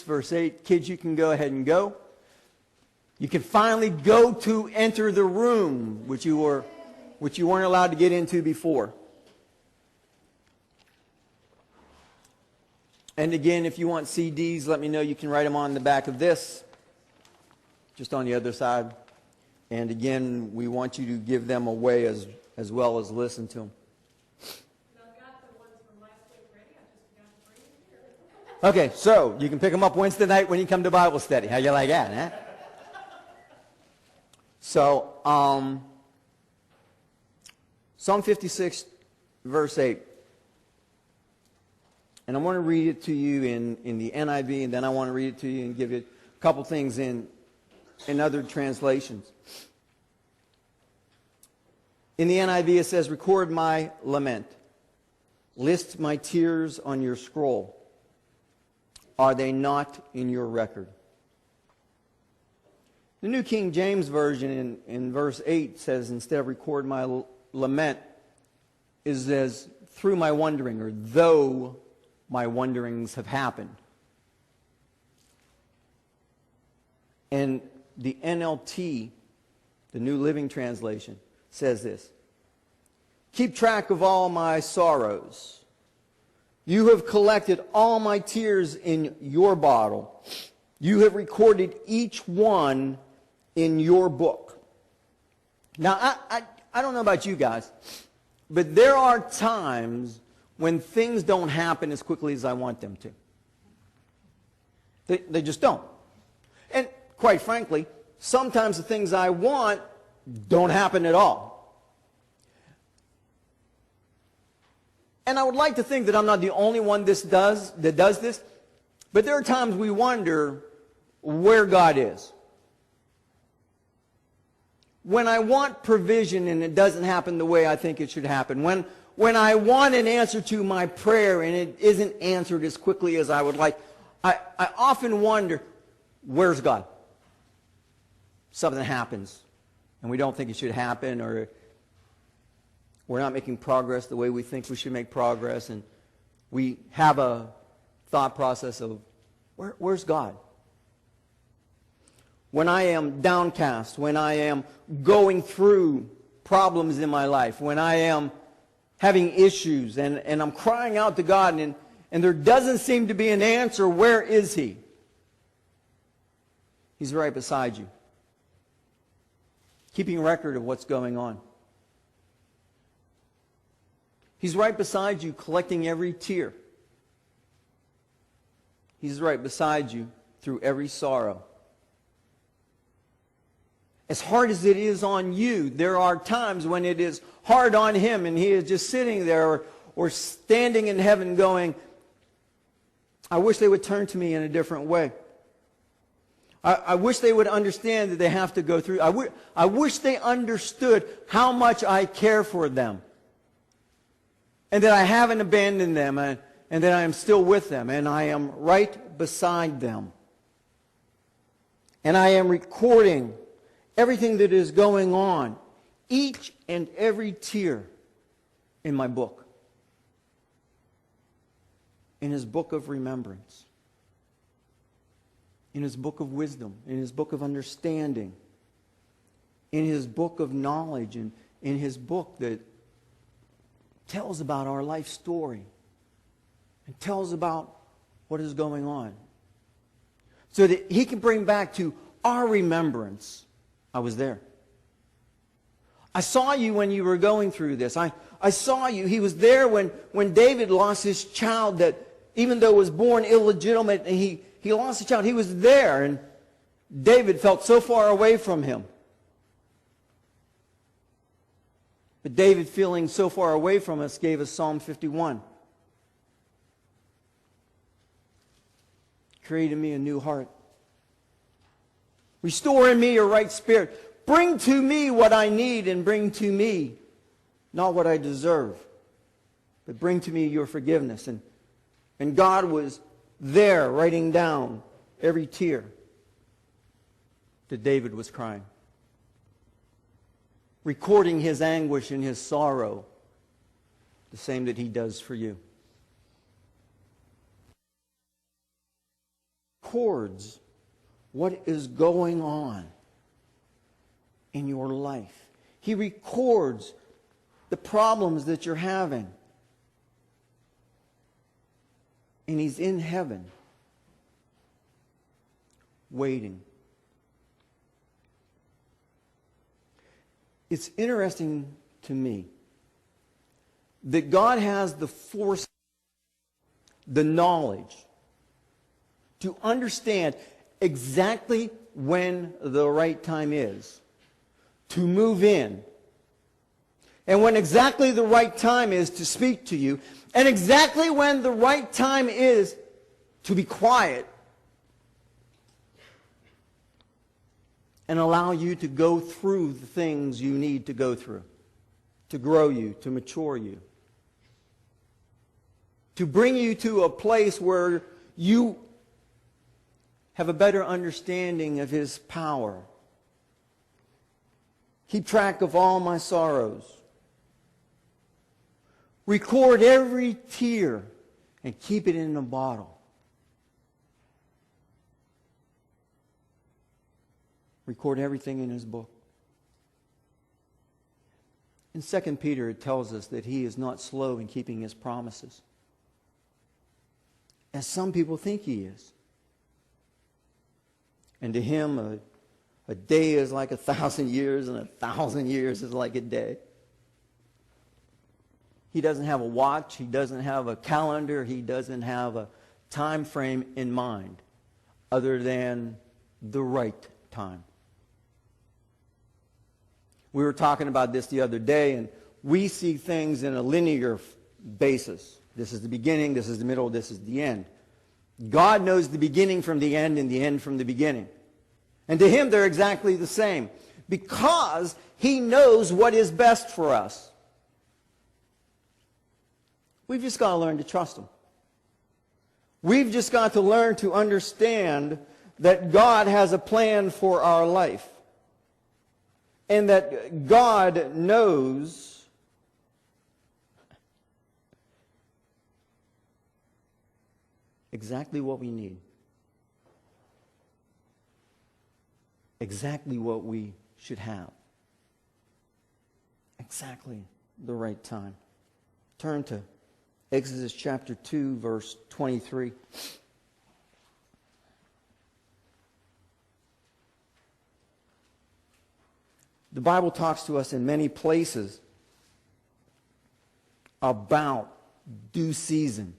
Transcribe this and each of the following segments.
verse 8. Kids, you can go ahead and go. You can finally go to enter the room, which you weren't allowed to get into before. And again, if you want CDs, let me know. You can write them on the back of this, just on the other side. And again, we want you to give them away as well as listen to them. Okay, so you can pick them up Wednesday night when you come to Bible study. How you like that, huh? So, Psalm 56, verse 8. And I want to read it to you in the NIV, and then I want to read it to you and give you a couple things in other translations. In the NIV it says, record my lament. List my tears on your scroll. Are they not in your record? The New King James Version in verse 8 says, instead of record my lament, is as through my wandering, or though my wanderings have happened. And the NLT, the New Living Translation, says this. Keep track of all my sorrows. You have collected all my tears in your bottle. You have recorded each one in your book. Now, I don't know about you guys, but there are times when things don't happen as quickly as I want them to. They just don't. And quite frankly, sometimes the things I want don't happen at all. And I would like to think that I'm not the only one that does this, but there are times we wonder where God is. When I want provision and it doesn't happen the way I think it should happen. When I want an answer to my prayer and it isn't answered as quickly as I would like, I often wonder, where's God? Something happens and we don't think it should happen, or we're not making progress the way we think we should make progress, and we have a thought process of, where's God? When I am downcast, when I am going through problems in my life, when I am having issues and I'm crying out to God and there doesn't seem to be an answer, where is He? He's right beside you, keeping record of what's going on. He's right beside you, collecting every tear. He's right beside you through every sorrow. As hard as it is on you, there are times when it is hard on Him, and He is just sitting there or standing in heaven going, I wish they would turn to me in a different way. I wish they would understand that they have to go through. I wish they understood how much I care for them, and that I haven't abandoned them, and that I am still with them, and I am right beside them. And I am recording everything that is going on, each and every tear, in my book. In His book of remembrance. In His book of wisdom. In His book of understanding. In His book of knowledge. And in His book that tells about our life story and tells about what is going on, so that He can bring back to our remembrance, I was there. I saw you when you were going through this. I saw you. He was there when David lost his child, that even though it was born illegitimate, and he lost his child, he was there, and David felt so far away from him. But David, feeling so far away from us, gave us Psalm 51. Create in me a new heart. Restore in me your right spirit. Bring to me what I need, and bring to me not what I deserve, but bring to me your forgiveness. And God was there writing down every tear that David was crying, recording his anguish and his sorrow, the same that He does for you. records what is going on in your life. He records the problems that you're having. And He's in heaven, waiting. It's interesting to me that God has the force, the knowledge, to understand exactly when the right time is to move in. And when exactly the right time is to speak to you. And exactly when the right time is to be quiet. And allow you to go through the things you need to go through. To grow you, to mature you. To bring you to a place where you have a better understanding of His power. Keep track of all my sorrows. Record every tear and keep it in a bottle. Record everything in His book. In 2 Peter it tells us that He is not slow in keeping His promises, as some people think He is. And to Him a day is like 1,000 years, and 1,000 years is like a day. He doesn't have a watch. He doesn't have a calendar. He doesn't have a time frame in mind other than the right time. We were talking about this the other day, and we see things in a linear basis. This is the beginning, this is the middle, this is the end. God knows the beginning from the end and the end from the beginning. And to Him, they're exactly the same. Because He knows what is best for us. We've just got to learn to trust Him. We've just got to learn to understand that God has a plan for our life. And that God knows exactly what we need. Exactly what we should have. Exactly the right time. Turn to Exodus chapter 2, verse 23. The Bible talks to us in many places about due season,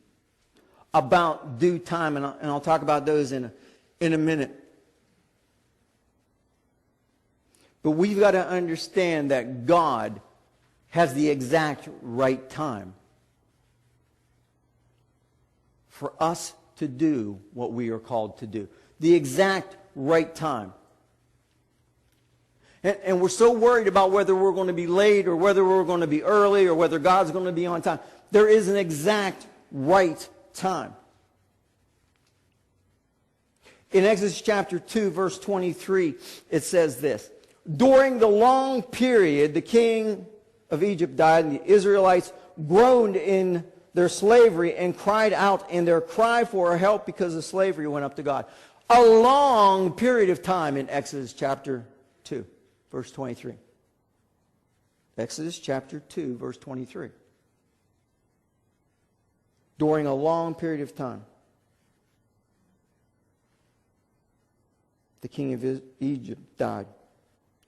about due time, and I'll talk about those in a minute. But we've got to understand that God has the exact right time for us to do what we are called to do. The exact right time. And we're so worried about whether we're going to be late or whether we're going to be early or whether God's going to be on time. There is an exact right time. In Exodus chapter 2, verse 23, it says this. During the long period, the king of Egypt died, and the Israelites groaned in their slavery and cried out in their cry for help because the slavery went up to God. A long period of time in Exodus chapter 2, verse 23. Exodus chapter 2, verse 23. During a long period of time, the king of Egypt died.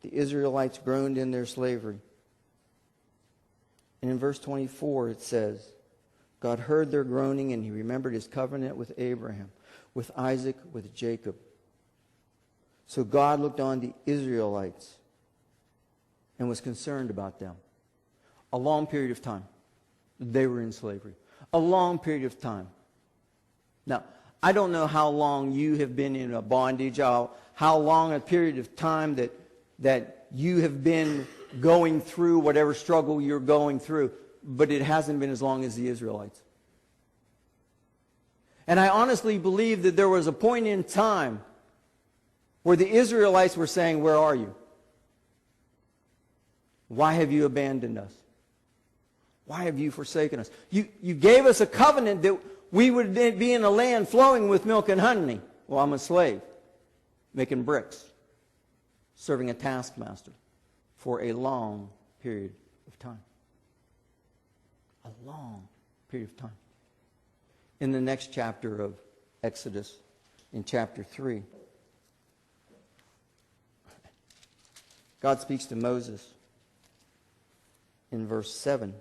The Israelites groaned in their slavery. And in verse 24 it says, God heard their groaning and He remembered His covenant with Abraham, with Isaac, with Jacob. So God looked on the Israelites and was concerned about them. A long period of time. They were in slavery. A long period of time. Now, I don't know how long you have been in a bondage, how long a period of time that you have been going through whatever struggle you're going through, but it hasn't been as long as the Israelites. And I honestly believe that there was a point in time where the Israelites were saying, where are you? Why have you abandoned us? Why have you forsaken us? You gave us a covenant that we would be in a land flowing with milk and honey. Well, I'm a slave, making bricks, serving a taskmaster for a long period of time. A long period of time. In the next chapter of Exodus, in chapter 3, God speaks to Moses in verse 7.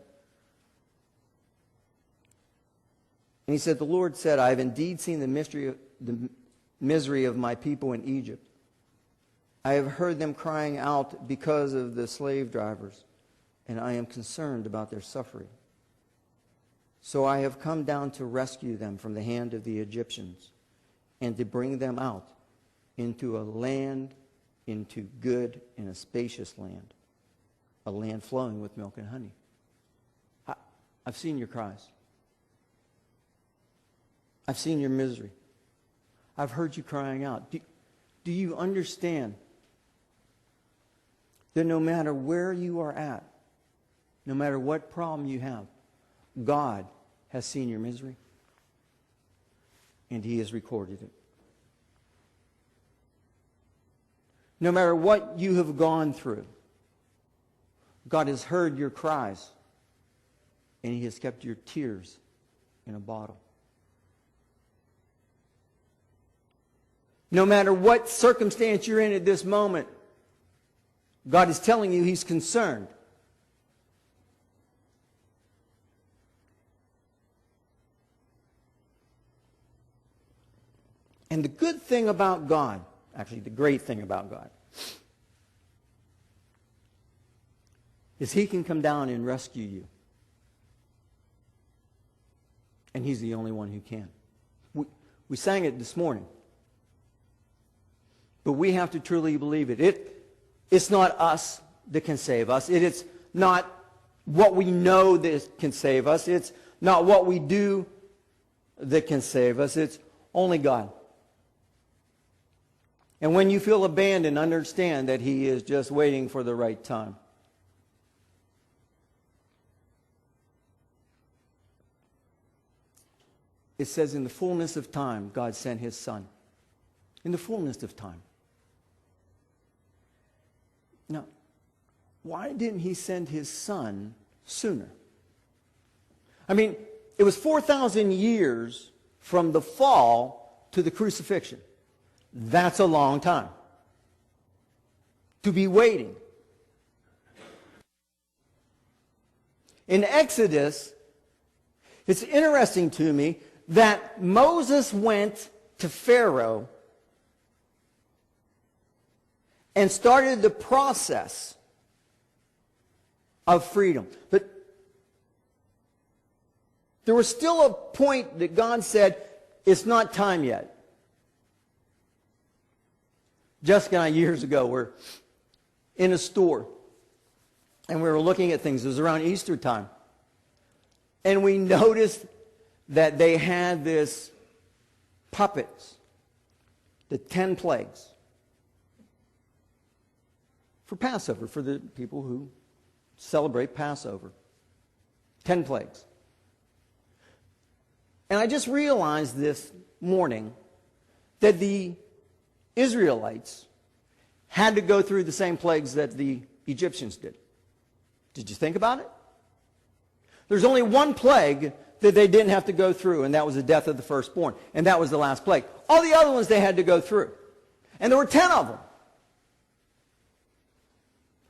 And he said, the Lord said, I have indeed seen the misery of my people in Egypt. I have heard them crying out because of the slave drivers, and I am concerned about their suffering. So I have come down to rescue them from the hand of the Egyptians and to bring them out into a land, into good and a spacious land, a land flowing with milk and honey. I've seen your cries. I've seen your misery. I've heard you crying out. Do you understand that no matter where you are at, no matter what problem you have, God has seen your misery and He has recorded it. No matter what you have gone through, God has heard your cries and He has kept your tears in a bottle. No matter what circumstance you're in at this moment, God is telling you He's concerned. And the good thing about God, actually the great thing about God, is He can come down and rescue you. And He's the only one who can. We sang it this morning. But we have to truly believe it. It's not us that can save us. It is not what we know that can save us. It's not what we do that can save us. It's only God. And when you feel abandoned, understand that He is just waiting for the right time. It says in the fullness of time, God sent His Son. In the fullness of time. Now, why didn't He send His Son sooner? I mean, it was 4,000 years from the fall to the crucifixion. That's a long time to be waiting. In Exodus, it's interesting to me that Moses went to Pharaoh and started the process of freedom. But there was still a point that God said, it's not time yet. Jessica and I, years ago, were in a store, and we were looking at things. It was around Easter time. And we noticed that they had this puppets, the 10 plagues, for Passover, for the people who celebrate Passover. 10 plagues. And I just realized this morning that the Israelites had to go through the same plagues that the Egyptians did. Did you think about it? There's only one plague that they didn't have to go through, and that was the death of the firstborn. And that was the last plague. All the other ones they had to go through. And there were 10 of them.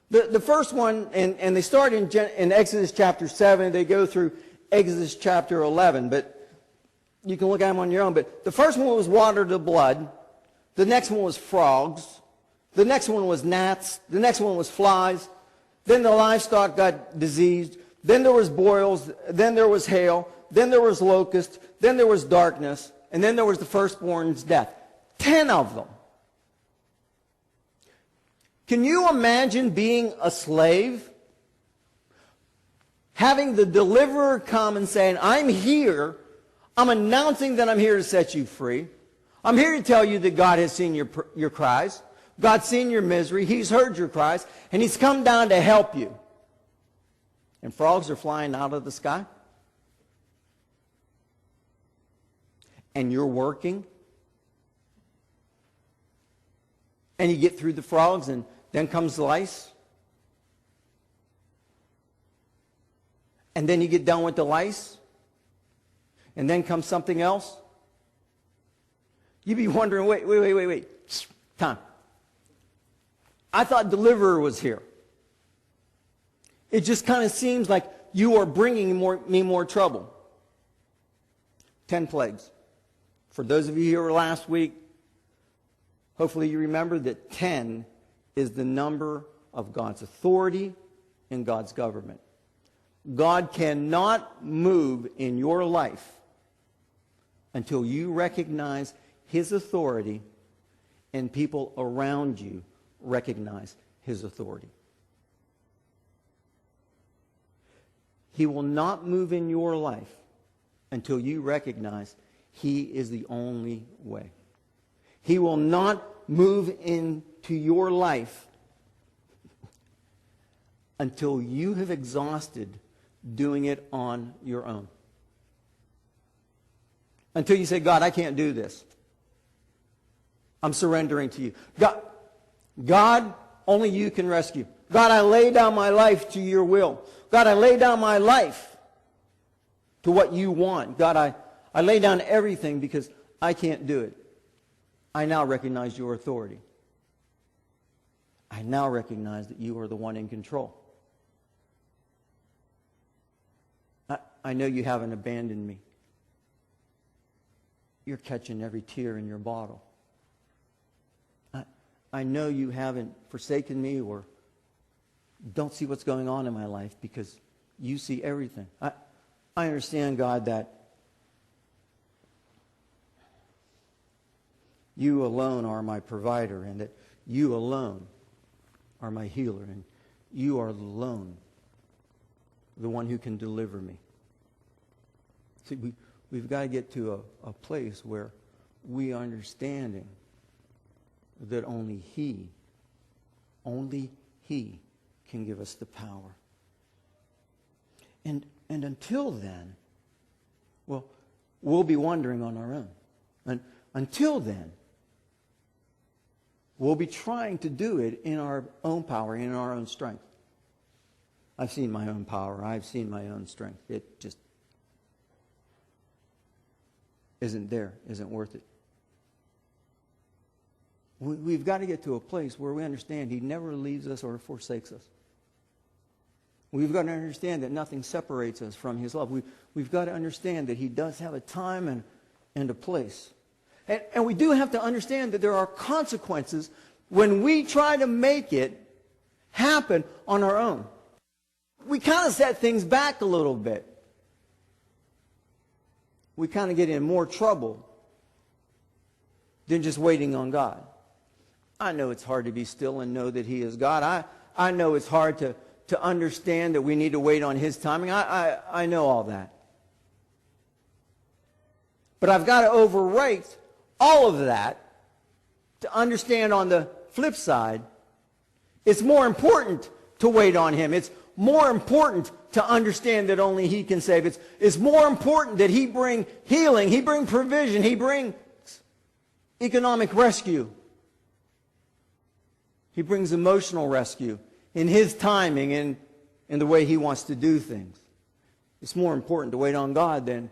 The first one, and they start in Exodus chapter 7, they go through Exodus chapter 11, but you can look at them on your own. But the first one was water to blood. The next one was frogs. The next one was gnats. The next one was flies. Then the livestock got diseased. Then there was boils. Then there was hail. Then there was locusts. Then there was darkness. And then there was the firstborn's death. 10 of them. Can you imagine being a slave? Having the deliverer come and saying, I'm here. I'm announcing that I'm here to set you free. I'm here to tell you that God has seen your cries. God's seen your misery. He's heard your cries. And He's come down to help you. And frogs are flying out of the sky. And you're working and you get through the frogs, and then comes the lice. And then you get done with the lice, and then comes something else. You'd be wondering, wait. Time. I thought deliverer was here. It just kind of seems like you are bringing me more trouble. 10 plagues. For those of you who were last week, hopefully you remember that 10 is the number of God's authority in God's government. God cannot move in your life until you recognize His authority and people around you recognize His authority. He will not move in your life until you recognize He is the only way. He will not move into your life until you have exhausted doing it on your own. Until you say, God, I can't do this. I'm surrendering to you. God, only you can rescue. God, I lay down my life to your will. God, I lay down my life to what you want. God, I lay down everything because I can't do it. I now recognize your authority. I now recognize that you are the one in control. I know you haven't abandoned me. You're catching every tear in your bottle. I know you haven't forsaken me or don't see what's going on in my life because you see everything. I understand, God, that you alone are my provider and that you alone are my healer and you are alone the one who can deliver me. See, we've got to get to a place where we are understanding that only He can give us the power. And until then, well, we'll be wandering on our own. And until then, we'll be trying to do it in our own power, in our own strength. I've seen my own power. I've seen my own strength. It just isn't there, isn't worth it. We've got to get to a place where we understand He never leaves us or forsakes us. We've got to understand that nothing separates us from His love. We've got to understand that He does have a time and a place. And we do have to understand that there are consequences when we try to make it happen on our own. We kind of set things back a little bit. We kind of get in more trouble than just waiting on God. I know it's hard to be still and know that He is God. I know it's hard to understand that we need to wait on His timing. I know all that. But I've got to overwrite all of that to understand on the flip side, it's more important to wait on Him. It's more important to understand that only He can save. It's more important that He bring healing, He bring provision, He brings economic rescue. He brings emotional rescue in His timing and in the way He wants to do things. It's more important to wait on God than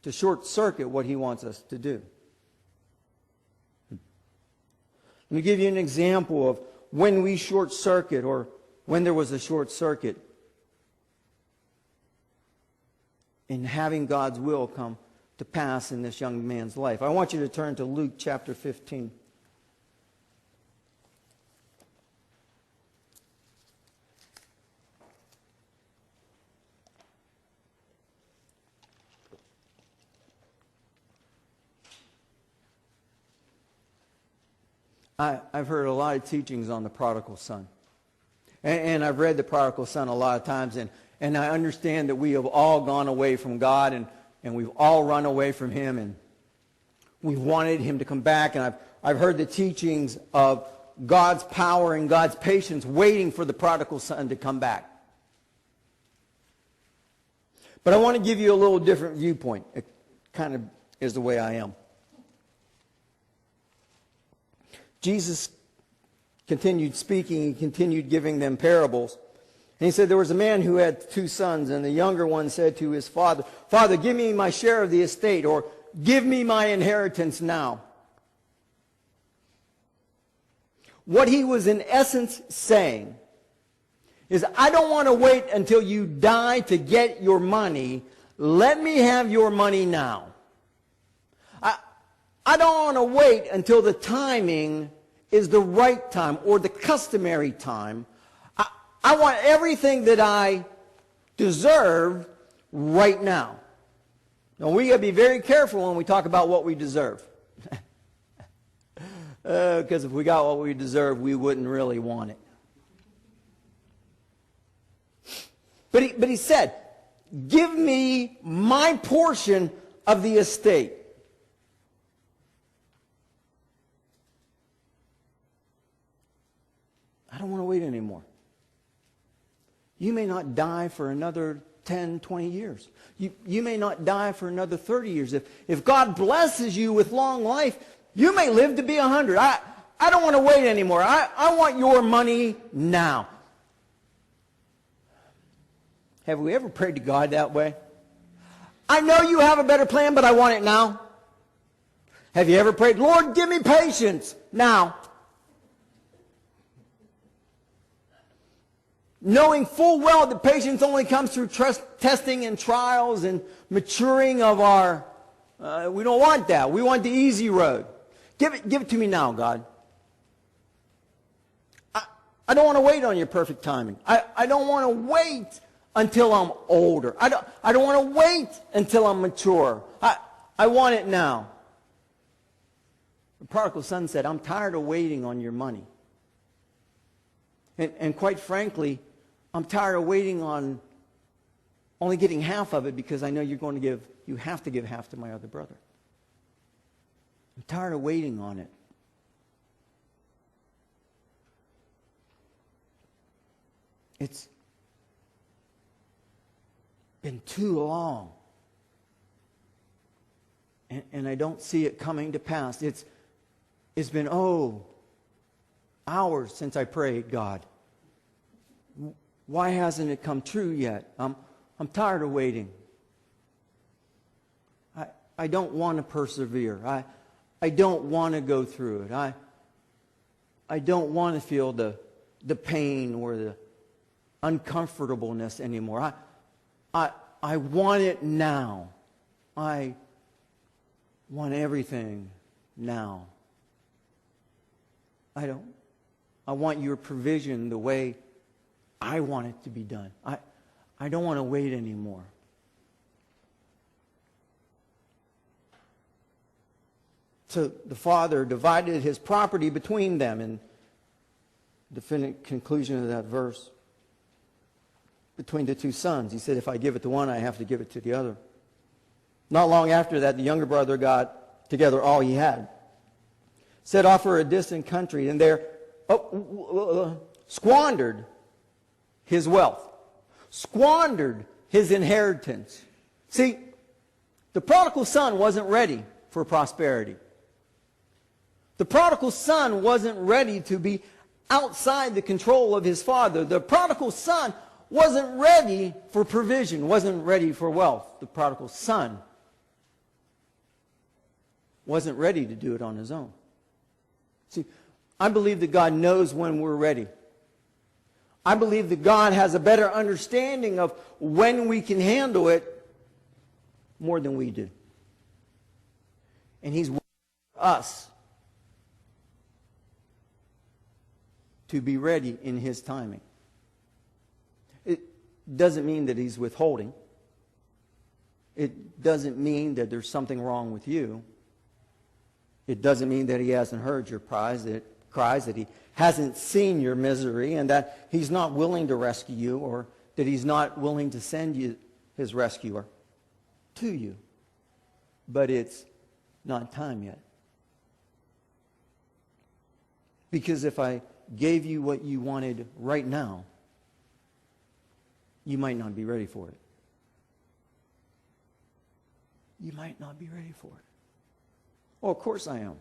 to short circuit what He wants us to do. Let me give you an example of when we short circuit or when there was a short circuit in having God's will come to pass in this young man's life. I want you to turn to Luke chapter 15. I've heard a lot of teachings on the prodigal son. And I've read the prodigal son a lot of times, and I understand that we have all gone away from God, and we've all run away from Him, and we've wanted Him to come back. And I've heard the teachings of God's power and God's patience waiting for the prodigal son to come back. But I want to give you a little different viewpoint. It kind of is the way I am. Jesus continued speaking, he continued giving them parables. And he said there was a man who had 2 sons, and the younger one said to his father, "Father, give me my share of the estate," or "Give me my inheritance now." What he was in essence saying is, I don't want to wait until you die to get your money. Let me have your money now. I don't want to wait until the timing is the right time or the customary time. I want everything that I deserve right now. Now, we got to be very careful when we talk about what we deserve. Because if we got what we deserve, we wouldn't really want it. But he said, "Give me my portion of the estate." I don't want to wait anymore. You may not die for another 10, 20 years. You may not die for another 30 years. If God blesses you with long life, you may live to be 100. I don't want to wait anymore. I want your money now. Have we ever prayed to God that way? I know you have a better plan, but I want it now. Have you ever prayed, "Lord, give me patience now"? Knowing full well that patience only comes through testing and trials and maturing of our... we don't want that. We want the easy road. Give it to me now, God. I don't want to wait on your perfect timing. I don't want to wait until I'm older. I don't want to wait until I'm mature. I want it now. The prodigal son said, "I'm tired of waiting on your money. And quite frankly, I'm tired of waiting on only getting half of it because I know you have to give half to my other brother. I'm tired of waiting on it." It's been too long. And I don't see it coming to pass. It's been, hours since I prayed, God. Why hasn't it come true yet? I'm tired of waiting. I don't want to persevere. I don't want to go through it. I don't want to feel the pain or the uncomfortableness anymore. I want it now. I want everything now. I want your provision the way I want it to be done. I don't want to wait anymore. So the father divided his property between them, in the conclusion of that verse. Between the 2 sons. He said, if I give it to one, I have to give it to the other. Not long after that, the younger brother got together all he had. Set off for a distant country, and there squandered his wealth. Squandered his inheritance. See, the prodigal son wasn't ready for prosperity. The prodigal son wasn't ready to be outside the control of his father. The prodigal son wasn't ready for provision, wasn't ready for wealth. The prodigal son wasn't ready to do it on his own. See, I believe that God knows when we're ready. I believe that God has a better understanding of when we can handle it more than we do. And He's waiting for us to be ready in His timing. It doesn't mean that He's withholding. It doesn't mean that there's something wrong with you. It doesn't mean that He hasn't heard your cries, that He hasn't seen your misery, and that He's not willing to rescue you, or that He's not willing to send you His rescuer to you. But it's not time yet. Because if I gave you what you wanted right now, you might not be ready for it. You might not be ready for it. Oh, of course I am.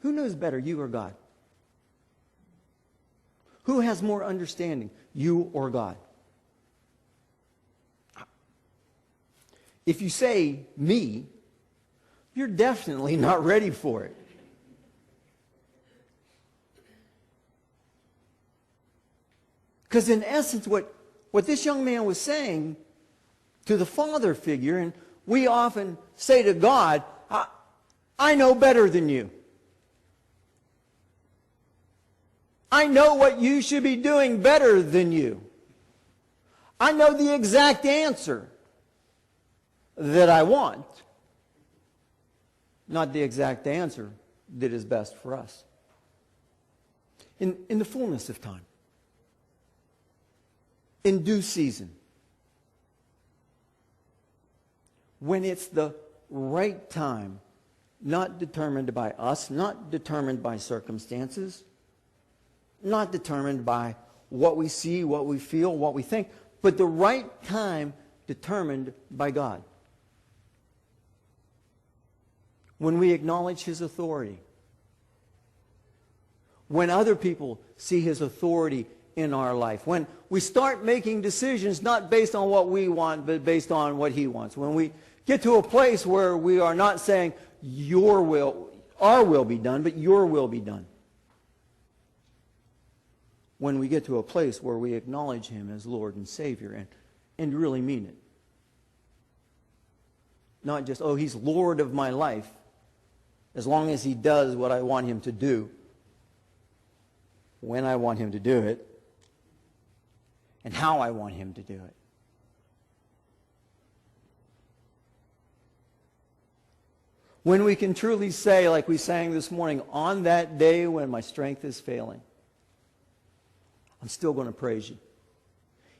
Who knows better, you or God? Who has more understanding, you or God? If you say me, you're definitely not ready for it. Because in essence, what this young man was saying to the father figure, and we often say to God, I know better than you. I know what you should be doing better than you. I know the exact answer that I want, not the exact answer that is best for us. In the fullness of time, in due season, when it's the right time, not determined by us, not determined by circumstances, not determined by what we see, what we feel, what we think, but the right time determined by God. When we acknowledge His authority, when other people see His authority in our life, when we start making decisions not based on what we want, but based on what He wants, when we get to a place where we are not saying, your will, our will be done, but your will be done. When we get to a place where we acknowledge Him as Lord and Savior and really mean it. Not just, oh, He's Lord of my life, as long as He does what I want Him to do, when I want Him to do it, and how I want Him to do it. When we can truly say, like we sang this morning, on that day when my strength is failing, I'm still going to praise You.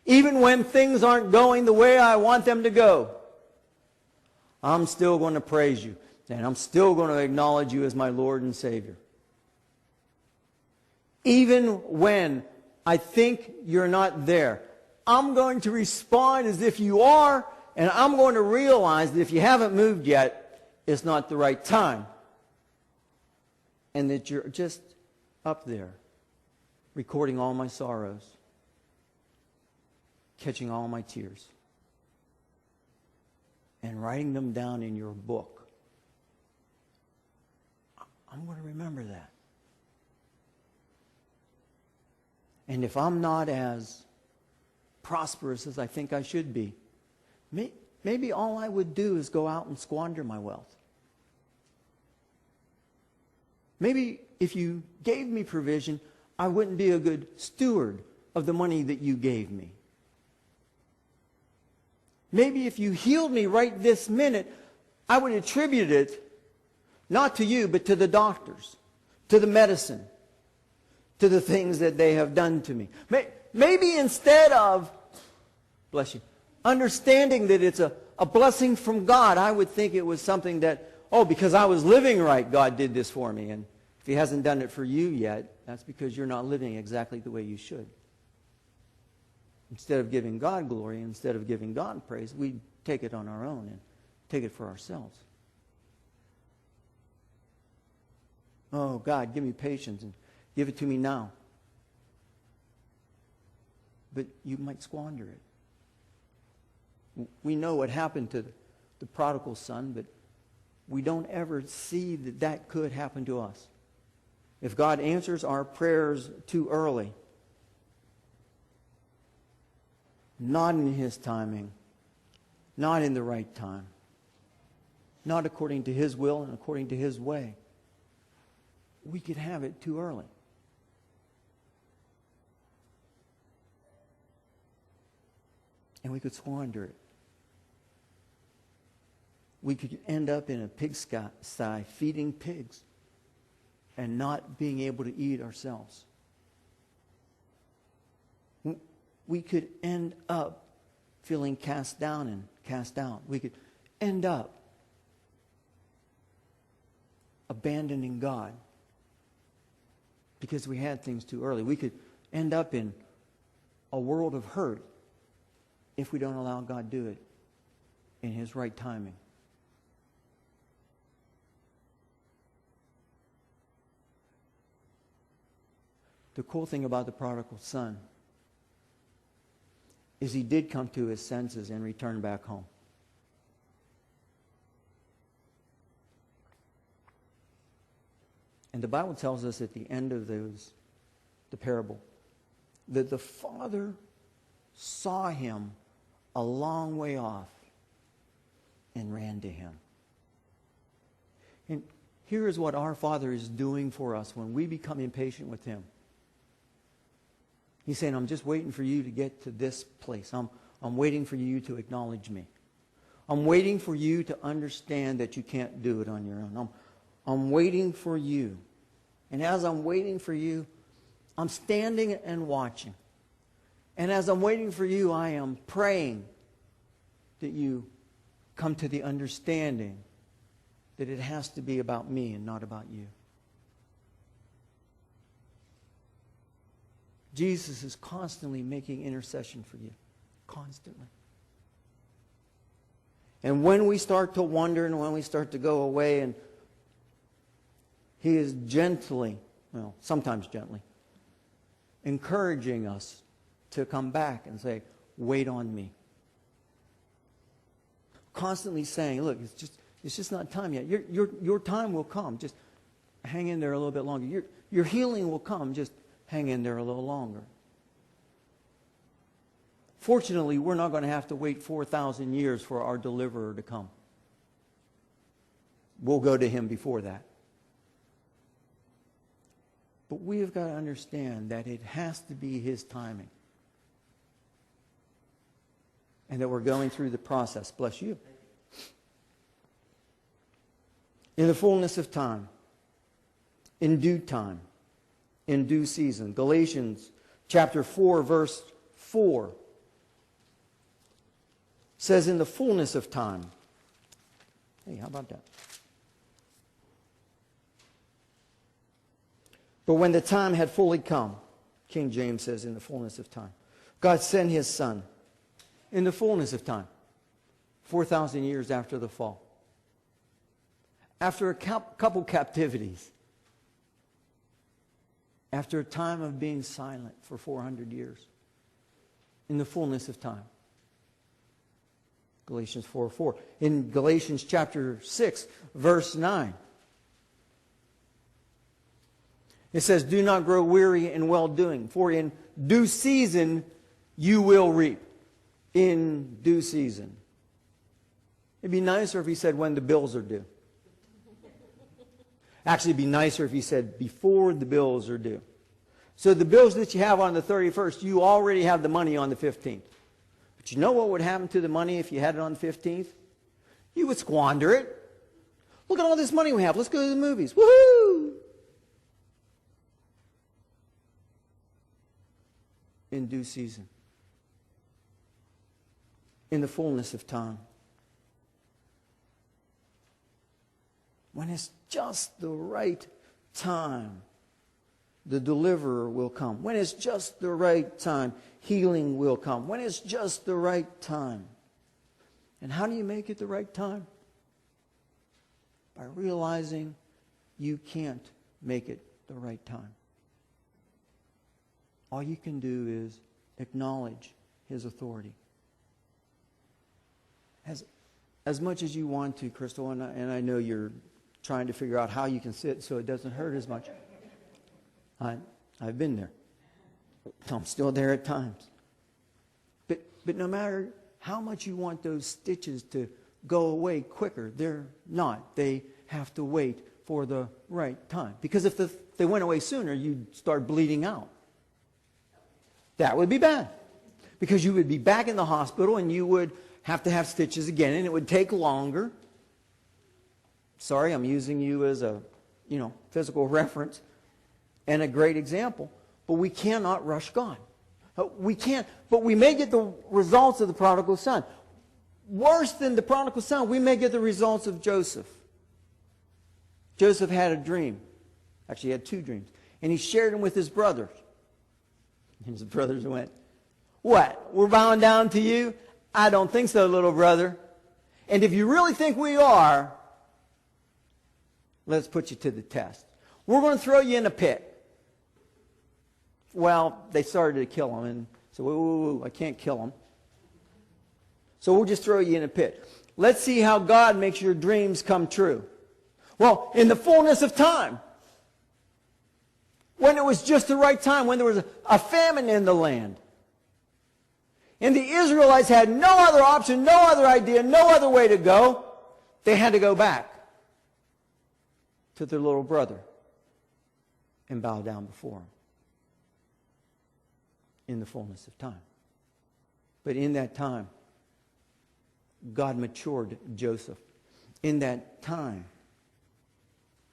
Even when things aren't going the way I want them to go, I'm still going to praise You. And I'm still going to acknowledge You as my Lord and Savior. Even when I think You're not there, I'm going to respond as if You are, and I'm going to realize that if You haven't moved yet, it's not the right time. And that You're just up there, recording all my sorrows, catching all my tears, and writing them down in Your book. I'm going to remember that. And if I'm not as prosperous as I think I should be, maybe all I would do is go out and squander my wealth. Maybe if You gave me provision, I wouldn't be a good steward of the money that You gave me. Maybe if You healed me right this minute, I would attribute it not to You, but to the doctors, to the medicine, to the things that they have done to me. Maybe instead of, bless you, understanding that it's a blessing from God, I would think it was something that, oh, because I was living right, God did this for me. And if He hasn't done it for you yet, that's because you're not living exactly the way you should. Instead of giving God glory, instead of giving God praise, we take it on our own and take it for ourselves. Oh, God, give me patience and give it to me now. But you might squander it. We know what happened to the prodigal son, but we don't ever see that that could happen to us. If God answers our prayers too early, not in His timing, not in the right time, not according to His will and according to His way, we could have it too early. And we could squander it. We could end up in a pigsty feeding pigs and not being able to eat ourselves. We could end up feeling cast down and cast out. We could end up abandoning God because we had things too early. We could end up in a world of hurt if we don't allow God to do it in His right timing. The cool thing about the prodigal son is he did come to his senses and return back home. And the Bible tells us at the end of the parable, that the father saw him a long way off and ran to him. And here is what our Father is doing for us when we become impatient with him. He's saying, I'm just waiting for you to get to this place. I'm waiting for you to acknowledge me. I'm waiting for you to understand that you can't do it on your own. I'm waiting for you. And as I'm waiting for you, I'm standing and watching. And as I'm waiting for you, I am praying that you come to the understanding that it has to be about me and not about you. Jesus is constantly making intercession for you. Constantly. And when we start to wonder and when we start to go away, and he is gently, well, sometimes gently, encouraging us to come back and say, wait on me. Constantly saying, look, it's just not time yet. Your time will come. Just hang in there a little bit longer. Your healing will come. Just hang in there a little longer. Fortunately, we're not going to have to wait 4,000 years for our deliverer to come. We'll go to him before that. But we have got to understand that it has to be his timing. And that we're going through the process. Bless you. In the fullness of time. In due time. In due season. Galatians chapter 4, verse 4 says, in the fullness of time. Hey, how about that? But when the time had fully come, King James says, in the fullness of time, God sent his Son in the fullness of time, 4,000 years after the fall. After a couple captivities, after a time of being silent for 400 years, in the fullness of time. Galatians 4:4. In Galatians chapter 6, verse 9, it says, do not grow weary in well-doing, for in due season you will reap. In due season. It'd be nicer if he said when the bills are due. Actually, it'd be nicer if he said before the bills are due. So the bills that you have on the 31st, you already have the money on the 15th. But you know what would happen to the money if you had it on the 15th? You would squander it. Look at all this money we have. Let's go to the movies. Woohoo! In due season. In the fullness of time. When it's just the right time, the deliverer will come. When it's just the right time, healing will come. When it's just the right time. And how do you make it the right time? By realizing you can't make it the right time. All you can do is acknowledge his authority. As much as you want to, Crystal, and I know you're trying to figure out how you can sit so it doesn't hurt as much. I've been there. I'm still there at times. But no matter how much you want those stitches to go away quicker, they're not. They have to wait for the right time. Because if they went away sooner, you'd start bleeding out. That would be bad. Because you would be back in the hospital and you would have to have stitches again, and it would take longer. Sorry, I'm using you as a, physical reference and a great example. But we cannot rush God. We can't, but we may get the results of the prodigal son. Worse than the prodigal son, we may get the results of Joseph. Joseph had a dream. Actually, he had two dreams. And he shared them with his brothers. And his brothers went, what? We're bowing down to you? I don't think so, little brother. And if you really think we are, let's put you to the test. We're going to throw you in a pit. well, they started to kill him. And so, whoa, I can't kill him. So we'll just throw you in a pit. Let's see how God makes your dreams come true. Well, in the fullness of time. When it was just the right time. When there was a famine in the land. And the Israelites had no other option, no other idea, no other way to go. They had to go back to their little brother and bow down before him in the fullness of time. But in that time, God matured Joseph. In that time,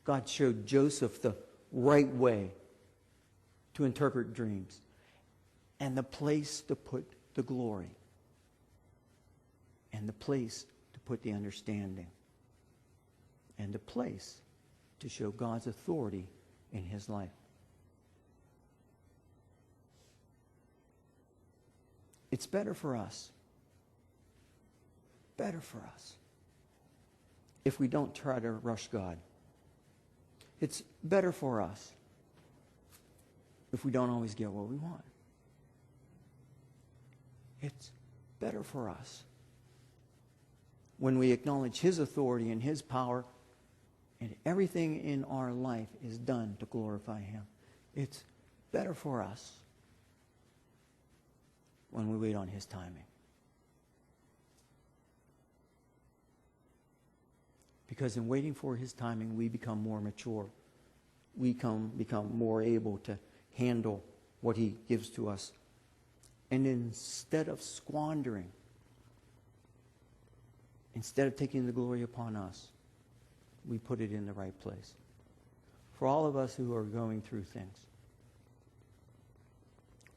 God showed Joseph the right way to interpret dreams and the place to put the glory and the place to put the understanding and the place to show God's authority in his life. It's better for us, if we don't try to rush God. It's better for us if we don't always get what we want. It's better for us when we acknowledge his authority and his power, and everything in our life is done to glorify him. It's better for us when we wait on his timing. Because in waiting for his timing, we become more mature. We become more able to handle what he gives to us. And instead of squandering, instead of taking the glory upon us, we put it in the right place. For all of us who are going through things,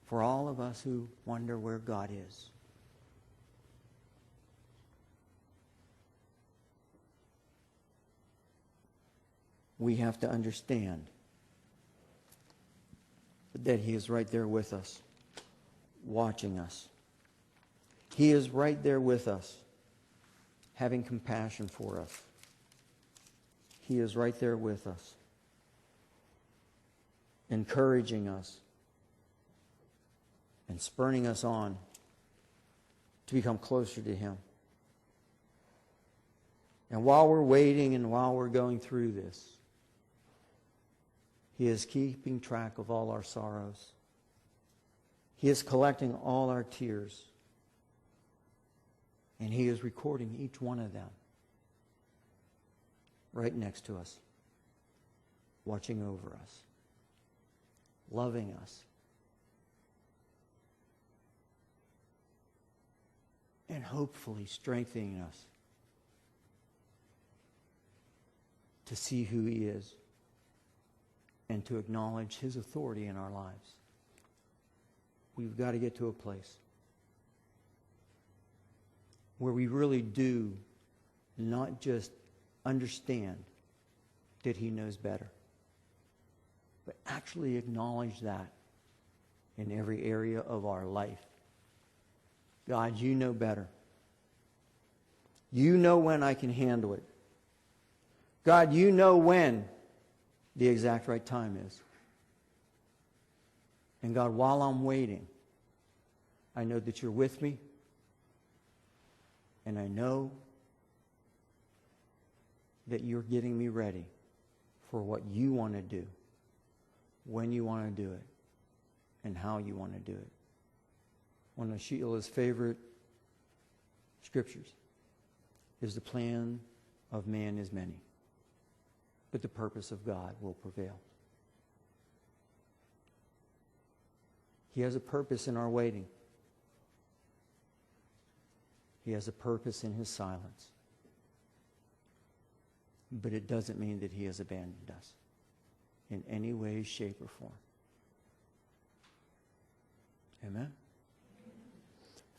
for all of us who wonder where God is, we have to understand that he is right there with us, watching us. He is right there with us, having compassion for us. He is right there with us, encouraging us and spurring us on to become closer to him. And while we're waiting and while we're going through this, he is keeping track of all our sorrows. He is collecting all our tears. And he is recording each one of them right next to us, watching over us, loving us, and hopefully strengthening us to see who he is and to acknowledge his authority in our lives. We've got to get to a place where we really do not just understand that he knows better, but actually acknowledge that in every area of our life. God, you know better. You know when I can handle it. God, you know when the exact right time is. And God, while I'm waiting, I know that you're with me. And I know that you're getting me ready for what you want to do, when you want to do it, and how you want to do it. One of Sheila's favorite scriptures is the plan of man is many, but the purpose of God will prevail. He has a purpose in our waiting. He has a purpose in his silence. But it doesn't mean that he has abandoned us in any way, shape, or form. Amen?